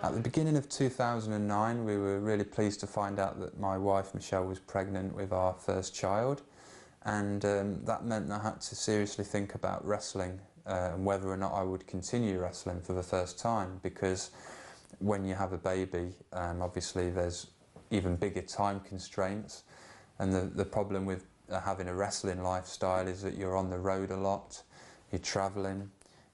At the beginning of 2009, we were really pleased to find out that my wife Michelle was pregnant with our first child, and that meant I had to seriously think about wrestling and whether or not I would continue wrestling for the first time, because when you have a baby, obviously there's even bigger time constraints, and the problem with having a wrestling lifestyle is that you're on the road a lot, you're travelling,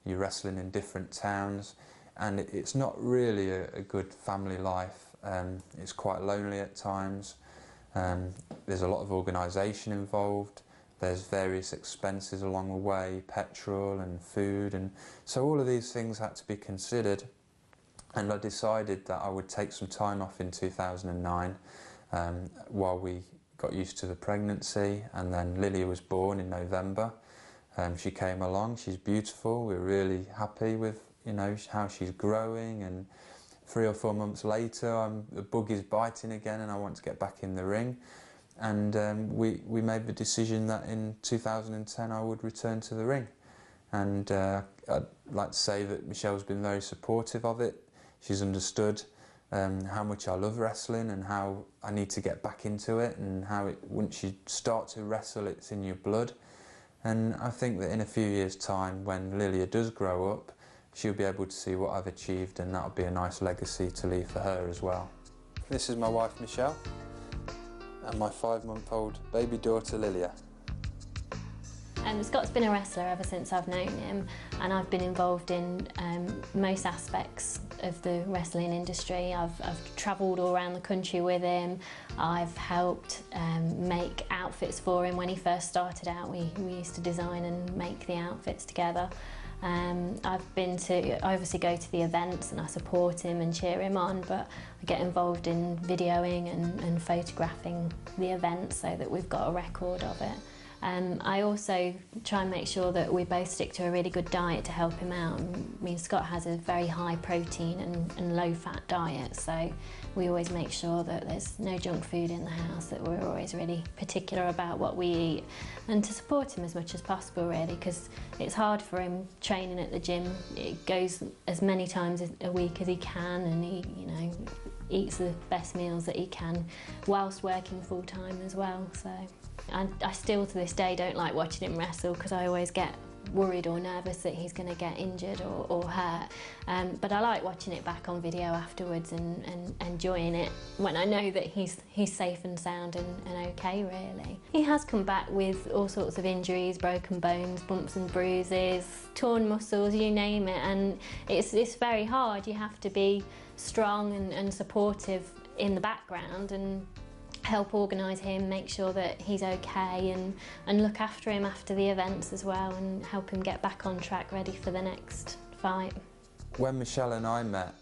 you're wrestling in different towns, and it's not really a good family life. It's quite lonely at times. There's a lot of organisation involved. There's various expenses along the way, petrol and food, and so all of these things had to be considered. And I decided that I would take some time off in 2009 while we got used to the pregnancy, and then Lilia was born in November. She came along, she's beautiful, we're really happy with how she's growing, and 3 or 4 months later the bug is biting again and I want to get back in the ring. And we made the decision that in 2010 I would return to the ring. And I'd like to say that Michelle's been very supportive of it. She's understood how much I love wrestling and how I need to get back into it, and how once you start to wrestle, it's in your blood. And I think that in a few years' time, when Lilia does grow up, she'll be able to see what I've achieved, and that'll be a nice legacy to leave for her as well. This is my wife Michelle and my 5-month-old baby daughter Lilia. Scott's been a wrestler ever since I've known him, and I've been involved in most aspects of the wrestling industry. I've travelled all around the country with him. I've helped make outfits for him when he first started out. We used to design and make the outfits together. I obviously go to the events and I support him and cheer him on, but I get involved in videoing and photographing the events so that we've got a record of it. I also try and make sure that we both stick to a really good diet to help him out. I mean, Scott has a very high protein and low fat diet, so we always make sure that there's no junk food in the house, that we're always really particular about what we eat, and to support him as much as possible really, because it's hard for him training at the gym. It goes as many times a week as he can, and he eats the best meals that he can whilst working full time as well. So I still to this day don't like watching him wrestle, because I always get worried or nervous that he's going to get injured or hurt, but I like watching it back on video afterwards and enjoying it when I know that he's safe and sound and okay really. He has come back with all sorts of injuries, broken bones, bumps and bruises, torn muscles, you name it, and it's very hard. You have to be strong and supportive in the background and help organise him, make sure that he's okay, and look after him after the events as well, and help him get back on track ready for the next fight. When Michelle and I met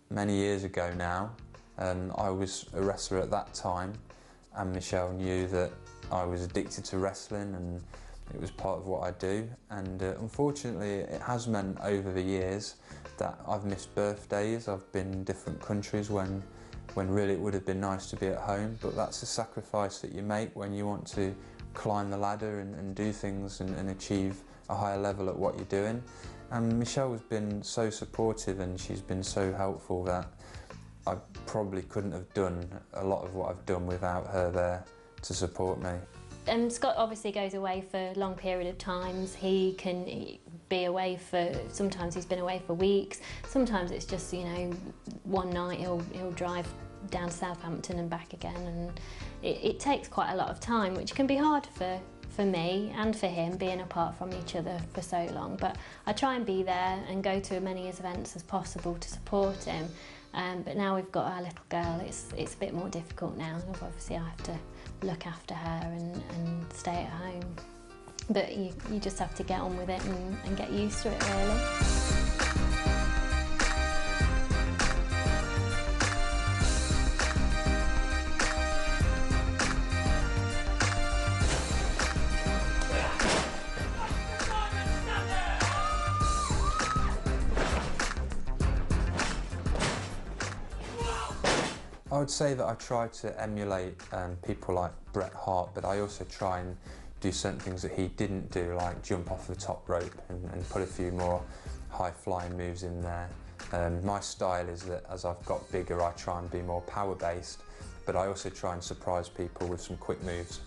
many years ago now, I was a wrestler at that time, and Michelle knew that I was addicted to wrestling and it was part of what I do, and unfortunately it has meant over the years that I've missed birthdays. I've been in different countries when really it would have been nice to be at home, but that's a sacrifice that you make when you want to climb the ladder and do things and achieve a higher level at what you're doing. And Michelle has been so supportive and she's been so helpful that I probably couldn't have done a lot of what I've done without her there to support me. Scott obviously goes away for a long period of times. He can be away for, sometimes he's been away for weeks, sometimes it's just, one night he'll drive down to Southampton and back again, and it takes quite a lot of time, which can be hard for me and for him, being apart from each other for so long. But I try and be there and go to as many events as possible to support him. But now we've got our little girl, it's a bit more difficult now. Obviously I have to look after her and stay at home. But you just have to get on with it and get used to it really. I would say that I try to emulate people like Bret Hart, but I also try and do certain things that he didn't do, like jump off the top rope and put a few more high-flying moves in there. My style is that as I've got bigger, I try and be more power-based, but I also try and surprise people with some quick moves.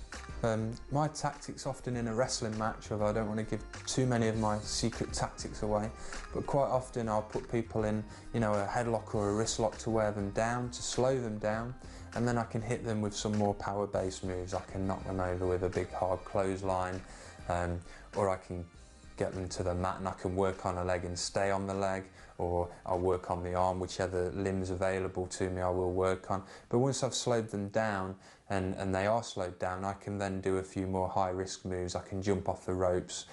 My tactics often in a wrestling match, although I don't want to give too many of my secret tactics away, but quite often I'll put people in, you know, a headlock or a wrist lock to wear them down, to slow them down, and then I can hit them with some more power-based moves. I can knock them over with a big hard clothesline, or I can get them to the mat and I can work on a leg and stay on the leg, or I'll work on the arm, whichever limb's available to me I will work on. But once I've slowed them down and they are slowed down, I can then do a few more high risk moves. I can jump off the ropes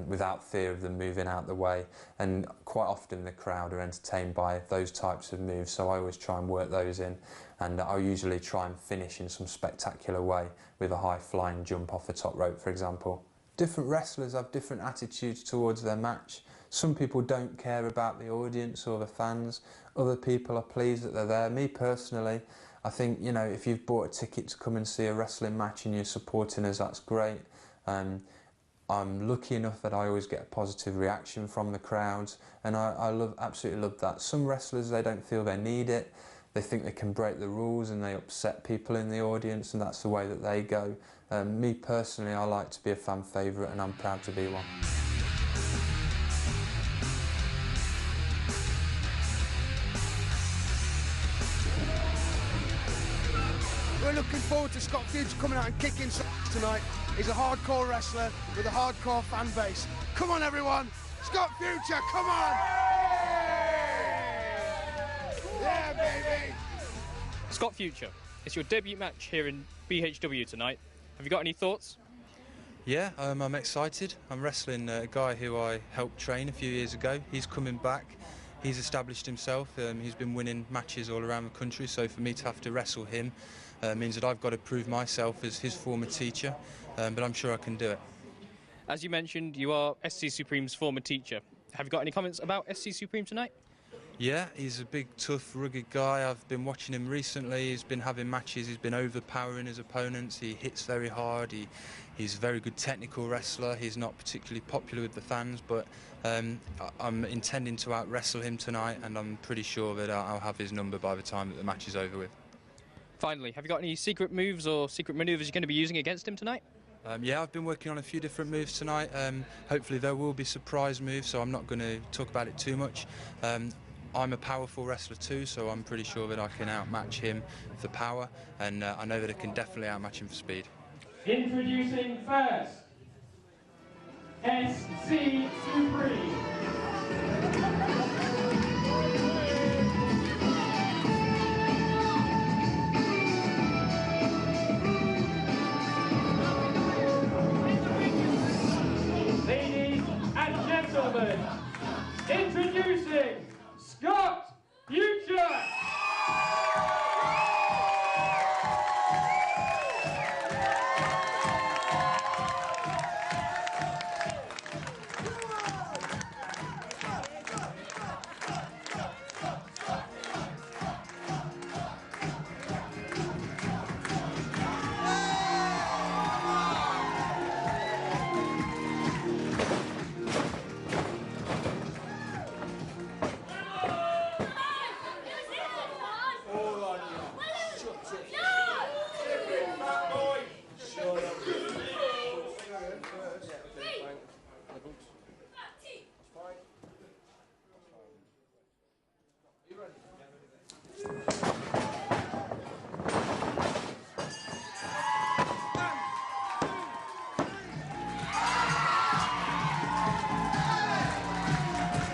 without fear of them moving out the way, and quite often the crowd are entertained by those types of moves, so I always try and work those in, and I'll usually try and finish in some spectacular way with a high flying jump off the top rope, for example. Different wrestlers have different attitudes towards their match. Some people don't care about the audience or the fans. Other people are pleased that they're there. Me personally, I think, you know, if you've bought a ticket to come and see a wrestling match and you're supporting us, that's great. I'm lucky enough that I always get a positive reaction from the crowds, and I absolutely love that. Some wrestlers, they don't feel they need it. They think they can break the rules and they upset people in the audience, and that's the way that they go. Me personally, I like to be a fan favourite, and I'm proud to be one. We're looking forward to Scott Future coming out and kicking tonight. He's a hardcore wrestler with a hardcore fan base. Come on, everyone! Scott Future, come on! Yeah, baby! Scott Future, it's your debut match here in BHW tonight. Have you got any thoughts? Yeah, I'm excited. I'm wrestling a guy who I helped train a few years ago. He's coming back. He's established himself. He's been winning matches all around the country, so for me to have to wrestle him means that I've got to prove myself as his former teacher, but I'm sure I can do it. As you mentioned, you are SC Supreme's former teacher. Have you got any comments about SC Supreme tonight? Yeah, he's a big, tough, rugged guy. I've been watching him recently. He's been having matches. He's been overpowering his opponents. He hits very hard. He's a very good technical wrestler. He's not particularly popular with the fans, but I'm intending to out-wrestle him tonight, and I'm pretty sure that I'll have his number by the time that the match is over with. Finally, have you got any secret moves or secret manoeuvres you're going to be using against him tonight? Yeah, I've been working on a few different moves tonight. Hopefully there will be surprise moves, so I'm not going to talk about it too much. I'm a powerful wrestler too, so I'm pretty sure that I can outmatch him for power, and I know that I can definitely outmatch him for speed. Introducing first, SC Supreme. Ladies and gentlemen, introducing Scott Future!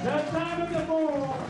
The time of the ball